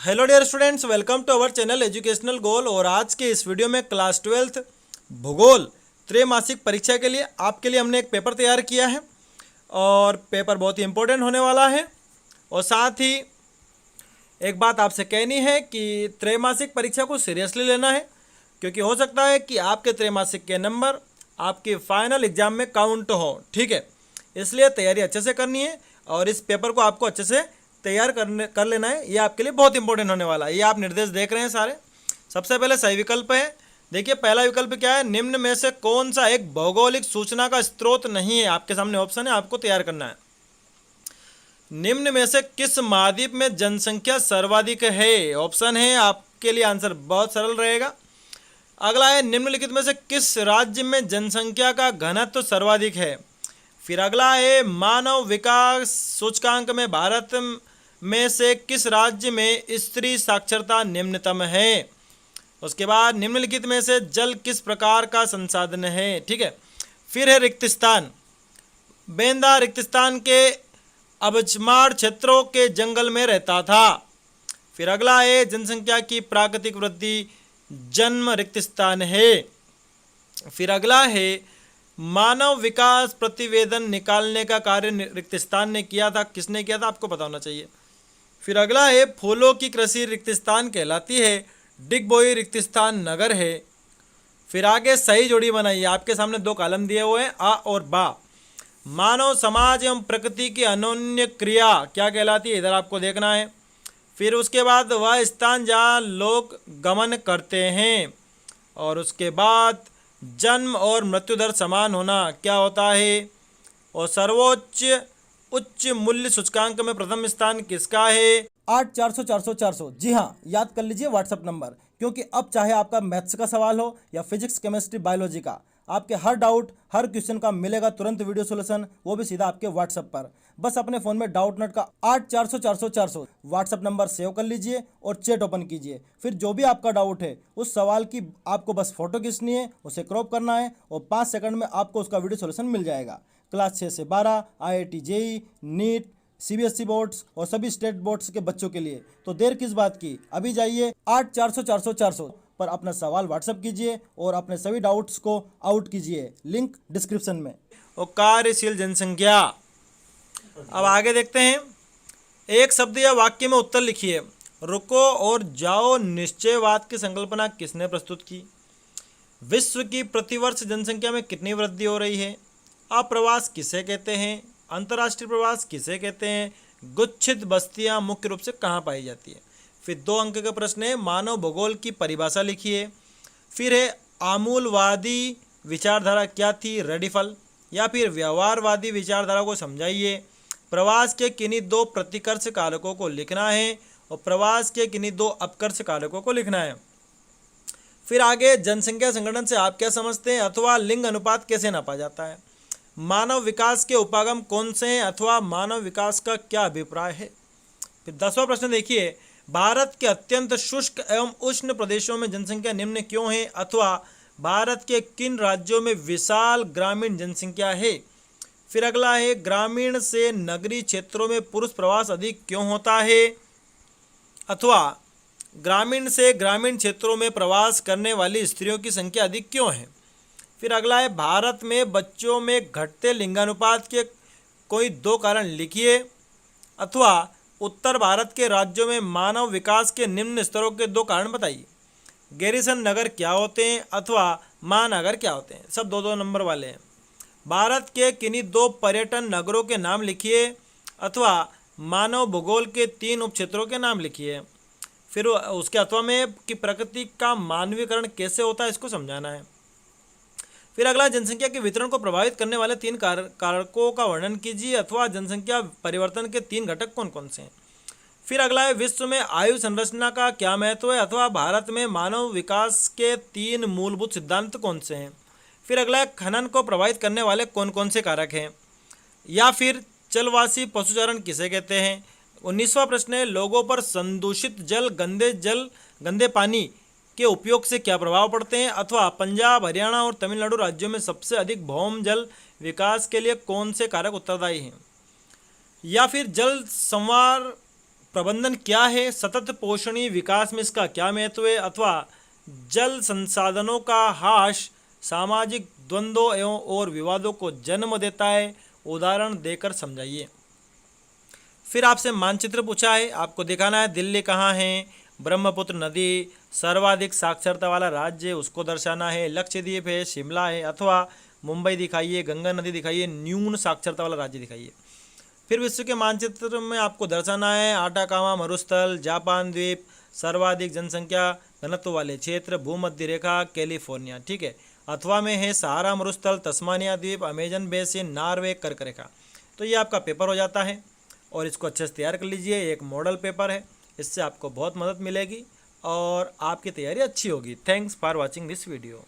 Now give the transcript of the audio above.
Hello dear students, welcome to our channel educational goal. और आज के इस वीडियो में क्लास 12th भूगोल त्रैमासिक परीक्षा के लिए आपके लिए हमने एक पेपर तैयार किया है और पेपर बहुत ही इम्पोर्टेंट होने वाला है। और साथ ही एक बात आपसे कहनी है कि त्रैमासिक परीक्षा को सीरियसली लेना है, क्योंकि हो सकता है कि आपके त्रैमासिक के नंबर आपके फाइनल एग्जाम में काउंट हो। ठीक है, इसलिए तैयारी अच्छे से करनी है और इस पेपर को आपको अच्छे से तैयार कर लेना है। ये आपके लिए बहुत इंपॉर्टेंट होने वाला है। ये आप निर्देश देख रहे हैं सारे। सबसे पहले सही विकल्प है, देखिए पहला विकल्प क्या है, निम्न में से कौन सा एक भौगोलिक सूचना का स्रोत नहीं है। आपके सामने ऑप्शन है, आपको तैयार करना है। निम्न में से किस महाद्वीप में जनसंख्या सर्वाधिक है। ऑप्शन है, आपके लिए आंसर बहुत सरल रहेगा। अगला है, निम्नलिखित में से किस राज्य में जनसंख्या का घनत्व सर्वाधिक है। फिर अगला है, मानव विकास सूचकांक में भारत में से किस राज्य में स्त्री साक्षरता निम्नतम है। उसके बाद, निम्नलिखित में से जल किस प्रकार का संसाधन है। ठीक है, फिर है रिक्तस्थान। बेंदा रिक्तस्थान के अबचमाड़ क्षेत्रों के जंगल में रहता था। फिर अगला है, जनसंख्या की प्राकृतिक वृद्धि जन्म रिक्तस्थान है। फिर अगला है, मानव विकास प्रतिवेदन निकालने का कार्य रिक्तस्थान ने किया था। किसने किया था, आपको पता होना चाहिए। फिर अगला है, फूलों की कृषि रिक्तस्थान कहलाती है। डिगबोई रिक्तस्थान नगर है। फिर आगे सही जोड़ी बनाइए। आपके सामने दो कॉलम दिए हुए हैं, आ और बा। मानव समाज एवं प्रकृति की अनोन्य क्रिया क्या कहलाती है, इधर आपको देखना है। फिर उसके बाद, वह स्थान जहाँ लोग गमन करते हैं। और उसके बाद, जन्म और मृत्यु दर समान होना क्या होता है। और सर्वोच्च उच्च मूल्य सूचकांक में प्रथम स्थान किसका है। 8 400 400 400। जी हाँ, याद कर लीजिए व्हाट्सएप नंबर, क्योंकि अब चाहे आपका मैथ्स का सवाल हो या फिजिक्स केमिस्ट्री बायोलॉजी का, आपके हर डाउट हर क्वेश्चन का मिलेगा तुरंत वीडियो सोल्यूशन, वो भी सीधा आपके व्हाट्सएप पर। बस अपने फोन में डाउट नोट का 8 400 400 400 व्हाट्सएप नंबर सेव कर लीजिए और चैट ओपन कीजिए। फिर जो भी आपका डाउट है उस सवाल की आपको बस फोटो खींचनी है, उसे क्रॉप करना है और 5 सेकंड में आपको उसका वीडियो सोल्यूशन मिल जाएगा। क्लास 6 से 12 IIT JEE NEET CBSE boards और सभी स्टेट बोर्ड्स के बच्चों के लिए। तो देर किस बात की, अभी जाइए 8 400 400 400 पर अपना सवाल व्हाट्सएप कीजिए और अपने सभी डाउट्स को आउट कीजिए। लिंक डिस्क्रिप्शन में। और कार्यशील जनसंख्या, अब आगे देखते हैं। एक शब्द या वाक्य में उत्तर लिखिए। रुको और जाओ निश्चयवाद की संकल्पना किसने प्रस्तुत की। विश्व की प्रतिवर्ष जनसंख्या में कितनी वृद्धि हो रही है। अप्रवास किसे कहते हैं। अंतर्राष्ट्रीय प्रवास किसे कहते हैं। गुच्छित बस्तियां मुख्य रूप से कहाँ पाई जाती है। फिर 2 अंक का प्रश्न है, मानव भूगोल की परिभाषा लिखिए। फिर है, आमूलवादी विचारधारा क्या थी, रेडिफल। या फिर व्यवहारवादी विचारधारा को समझाइए। प्रवास के किन्हीं 2 प्रतिकर्ष कारकों को लिखना है और प्रवास के किन्हीं 2 अपकर्ष कारकों को लिखना है। फिर आगे, जनसंख्या संगठन से आप क्या समझते हैं अथवा लिंग अनुपात कैसे नापा जाता है। मानव विकास के उपागम कौन से हैं अथवा मानव विकास का क्या अभिप्राय है। फिर 10वां प्रश्न देखिए, भारत के अत्यंत शुष्क एवं उष्ण प्रदेशों में जनसंख्या निम्न क्यों है अथवा भारत के किन राज्यों में विशाल ग्रामीण जनसंख्या है। फिर अगला है, ग्रामीण से नगरीय क्षेत्रों में पुरुष प्रवास अधिक क्यों होता है अथवा ग्रामीण से ग्रामीण क्षेत्रों में प्रवास करने वाली स्त्रियों की संख्या अधिक क्यों है। फिर अगला है, भारत में बच्चों में घटते लिंगानुपात के कोई 2 कारण लिखिए अथवा उत्तर भारत के राज्यों में मानव विकास के निम्न स्तरों के 2 कारण बताइए। गैरिसन नगर क्या होते हैं अथवा महानगर क्या होते हैं। सब 2-2 नंबर वाले हैं। भारत के किन्हीं 2 पर्यटन नगरों के नाम लिखिए अथवा मानव भूगोल के 3 उपक्षेत्रों के नाम लिखिए। फिर उसके अथवा में कि प्रकृति का मानवीकरण कैसे होता है, इसको समझाना है। फिर अगला, जनसंख्या के वितरण को प्रभावित करने वाले 3 कारकों का वर्णन कीजिए अथवा जनसंख्या परिवर्तन के 3 घटक कौन कौन से हैं। फिर अगला है, विश्व में आयु संरचना का क्या महत्व है अथवा भारत में मानव विकास के 3 मूलभूत सिद्धांत कौन से हैं। फिर अगला है, खनन को प्रभावित करने वाले कौन कौन से कारक हैं। या फिर जलवासी पशुचारण किसे कहते हैं। 19वां प्रश्न है, लोगों पर संदूषित जल गंदे पानी के उपयोग से क्या प्रभाव पड़ते हैं अथवा पंजाब हरियाणा और तमिलनाडु राज्यों में सबसे अधिक भौम जल विकास के लिए कौन से कारक उत्तरदायी हैं। या फिर जल संवार प्रबंधन क्या है, सतत पोषणीय विकास में इसका क्या महत्व है, अथवा जल संसाधनों का ह्रास सामाजिक द्वंद्वों एवं और विवादों को जन्म देता है, उदाहरण देकर समझाइए। फिर आपसे मानचित्र पूछा है, आपको दिखाना है दिल्ली कहाँ है, ब्रह्मपुत्र नदी, सर्वाधिक साक्षरता वाला राज्य उसको दर्शाना है, लक्षद्वीप है, शिमला है, अथवा मुंबई दिखाइए, गंगा नदी दिखाइए, न्यून साक्षरता वाला राज्य दिखाइए। फिर विश्व के मानचित्र में आपको दर्शाना है आटाकामा मरुस्थल, जापान द्वीप, सर्वाधिक जनसंख्या घनत्व वाले क्षेत्र, भूमध्य रेखा, कैलिफोर्निया, ठीक है। अथवा में है सहारा मरुस्थल, तस्मानिया द्वीप, अमेजन बेसिन, नॉर्वे, कर्क रेखा। तो ये आपका पेपर हो जाता है और इसको अच्छे से तैयार कर लीजिए। एक मॉडल पेपर है, इससे आपको बहुत मदद मिलेगी और आपकी तैयारी अच्छी होगी। Thanks for watching this video.